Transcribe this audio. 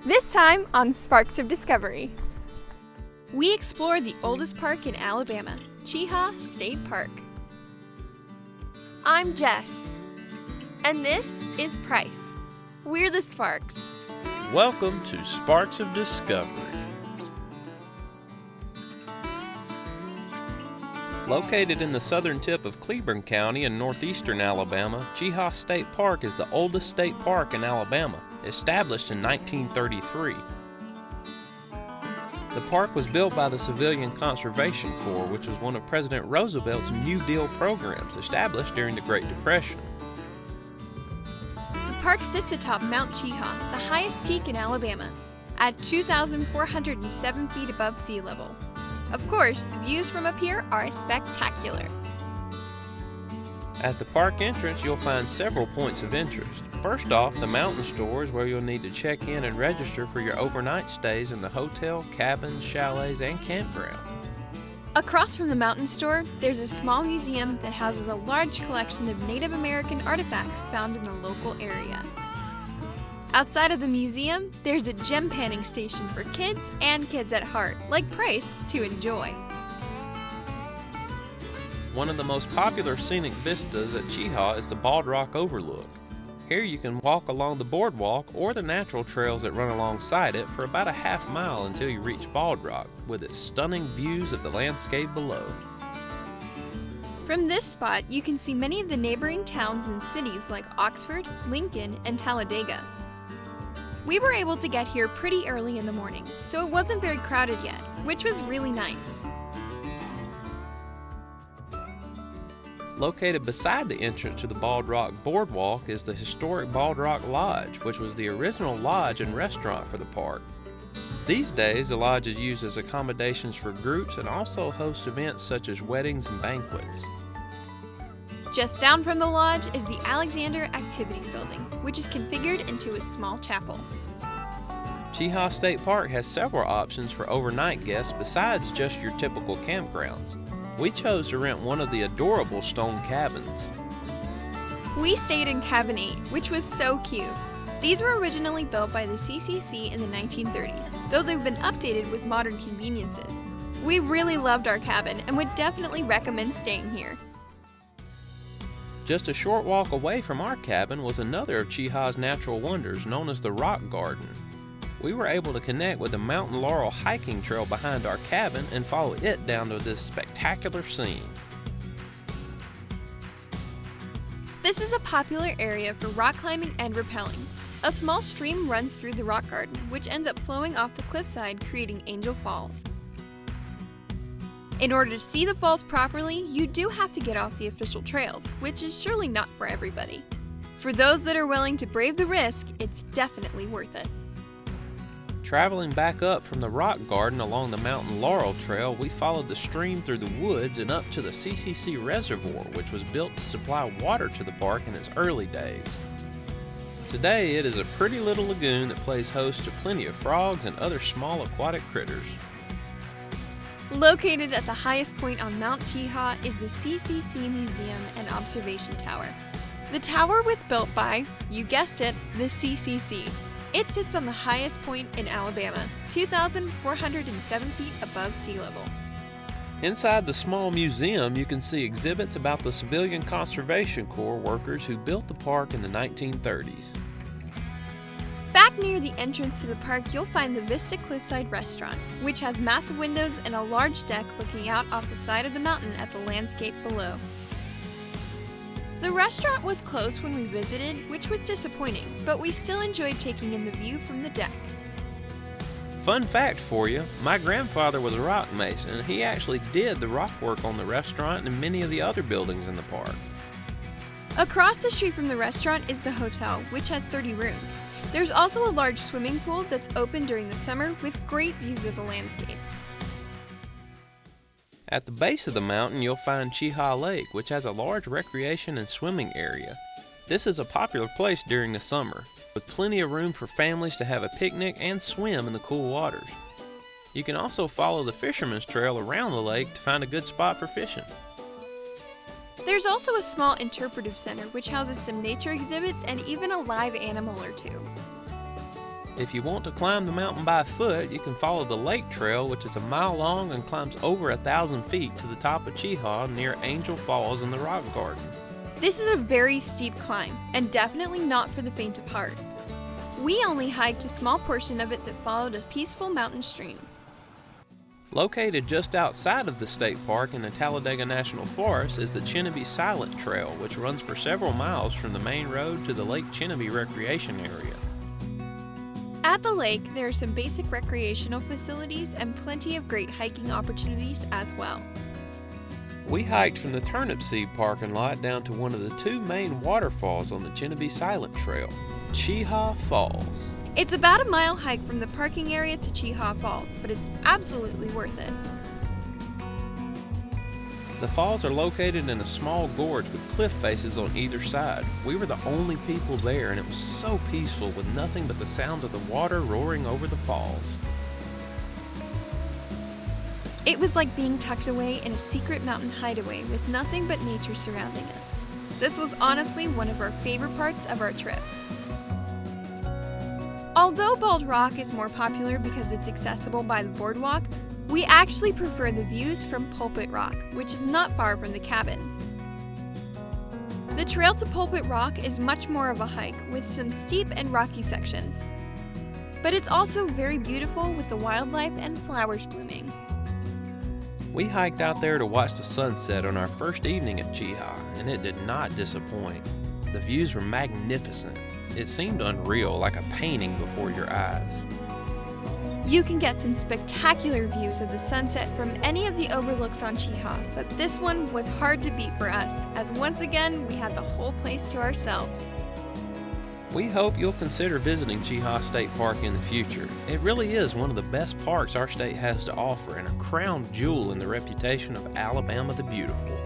This time on Sparks of Discovery. We explore the oldest park in Alabama, Cheaha State Park. I'm Jess, and this is Price. We're the Sparks. Welcome to Sparks of Discovery. Located in the southern tip of Cleburne County in northeastern Alabama, Cheaha State Park is the oldest state park in Alabama, established in 1933. The park was built by the Civilian Conservation Corps, which was one of President Roosevelt's New Deal programs established during the Great Depression. The park sits atop Mount Cheaha, the highest peak in Alabama, at 2,407 feet above sea level. Of course, the views from up here are spectacular. At the park entrance, you'll find several points of interest. First off, the mountain stores, where you'll need to check in and register for your overnight stays in the hotel, cabins, chalets, and campground. Across from the mountain store, there's a small museum that houses a large collection of Native American artifacts found in the local area. Outside of the museum, there's a gem panning station for kids and kids at heart, like Price, to enjoy. One of the most popular scenic vistas at Cheaha is the Bald Rock Overlook. Here you can walk along the boardwalk or the natural trails that run alongside it for about a half mile until you reach Bald Rock, with its stunning views of the landscape below. From this spot, you can see many of the neighboring towns and cities like Oxford, Lincoln, and Talladega. We were able to get here pretty early in the morning, so it wasn't very crowded yet, which was really nice. Located beside the entrance to the Bald Rock Boardwalk is the historic Bald Rock Lodge, which was the original lodge and restaurant for the park. These days, the lodge is used as accommodations for groups and also hosts events such as weddings and banquets. Just down from the lodge is the Alexander Activities Building, which is configured into a small chapel. Cheaha State Park has several options for overnight guests besides just your typical campgrounds. We chose to rent one of the adorable stone cabins. We stayed in Cabin 8, which was so cute. These were originally built by the CCC in the 1930s, though they've been updated with modern conveniences. We really loved our cabin and would definitely recommend staying here. Just a short walk away from our cabin was another of Cheaha's natural wonders known as the Rock Garden. We were able to connect with the Mountain Laurel hiking trail behind our cabin and follow it down to this spectacular scene. This is a popular area for rock climbing and rappelling. A small stream runs through the rock garden, which ends up flowing off the cliffside, creating Angel Falls. In order to see the falls properly, you do have to get off the official trails, which is surely not for everybody. For those that are willing to brave the risk, it's definitely worth it. Traveling back up from the rock garden along the Mountain Laurel Trail, we followed the stream through the woods and up to the CCC Reservoir, which was built to supply water to the park in its early days. Today, it is a pretty little lagoon that plays host to plenty of frogs and other small aquatic critters. Located at the highest point on Mount Cheaha is the CCC Museum and Observation Tower. The tower was built by, you guessed it, the CCC. It sits on the highest point in Alabama, 2,407 feet above sea level. Inside the small museum, you can see exhibits about the Civilian Conservation Corps workers who built the park in the 1930s. Back near the entrance to the park, you'll find the Vista Cliffside Restaurant, which has massive windows and a large deck looking out off the side of the mountain at the landscape below. The restaurant was closed when we visited, which was disappointing, but we still enjoyed taking in the view from the deck. Fun fact for you, my grandfather was a rock mason and he actually did the rock work on the restaurant and many of the other buildings in the park. Across the street from the restaurant is the hotel, which has 30 rooms. There's also a large swimming pool that's open during the summer with great views of the landscape. At the base of the mountain, you'll find Cheaha Lake, which has a large recreation and swimming area. This is a popular place during the summer, with plenty of room for families to have a picnic and swim in the cool waters. You can also follow the fisherman's trail around the lake to find a good spot for fishing. There's also a small interpretive center which houses some nature exhibits and even a live animal or two. If you want to climb the mountain by foot, you can follow the lake trail, which is a mile long and climbs over 1,000 feet to the top of Cheaha near Angel Falls in the rock garden. This is a very steep climb, and definitely not for the faint of heart. We only hiked a small portion of it that followed a peaceful mountain stream. Located just outside of the state park in the Talladega National Forest is the Chinebe Silent Trail, which runs for several miles from the main road to the Lake Chinebe recreation area. At the lake, there are some basic recreational facilities and plenty of great hiking opportunities as well. We hiked from the Turnip Seed parking lot down to one of the two main waterfalls on the Chinebe Silent Trail, Cheaha Falls. It's about a mile hike from the parking area to Cheaha Falls, but it's absolutely worth it. The falls are located in a small gorge with cliff faces on either side. We were the only people there, and it was so peaceful with nothing but the sound of the water roaring over the falls. It was like being tucked away in a secret mountain hideaway with nothing but nature surrounding us. This was honestly one of our favorite parts of our trip. Although Bald Rock is more popular because it's accessible by the boardwalk, we actually prefer the views from Pulpit Rock, which is not far from the cabins. The trail to Pulpit Rock is much more of a hike with some steep and rocky sections, but it's also very beautiful with the wildlife and flowers blooming. We hiked out there to watch the sunset on our first evening at Cheaha, and it did not disappoint. The views were magnificent. It seemed unreal, like a painting before your eyes. You can get some spectacular views of the sunset from any of the overlooks on Cheaha, but this one was hard to beat for us, as once again we had the whole place to ourselves. We hope you'll consider visiting Cheaha State Park in the future. It really is one of the best parks our state has to offer and a crown jewel in the reputation of Alabama the Beautiful.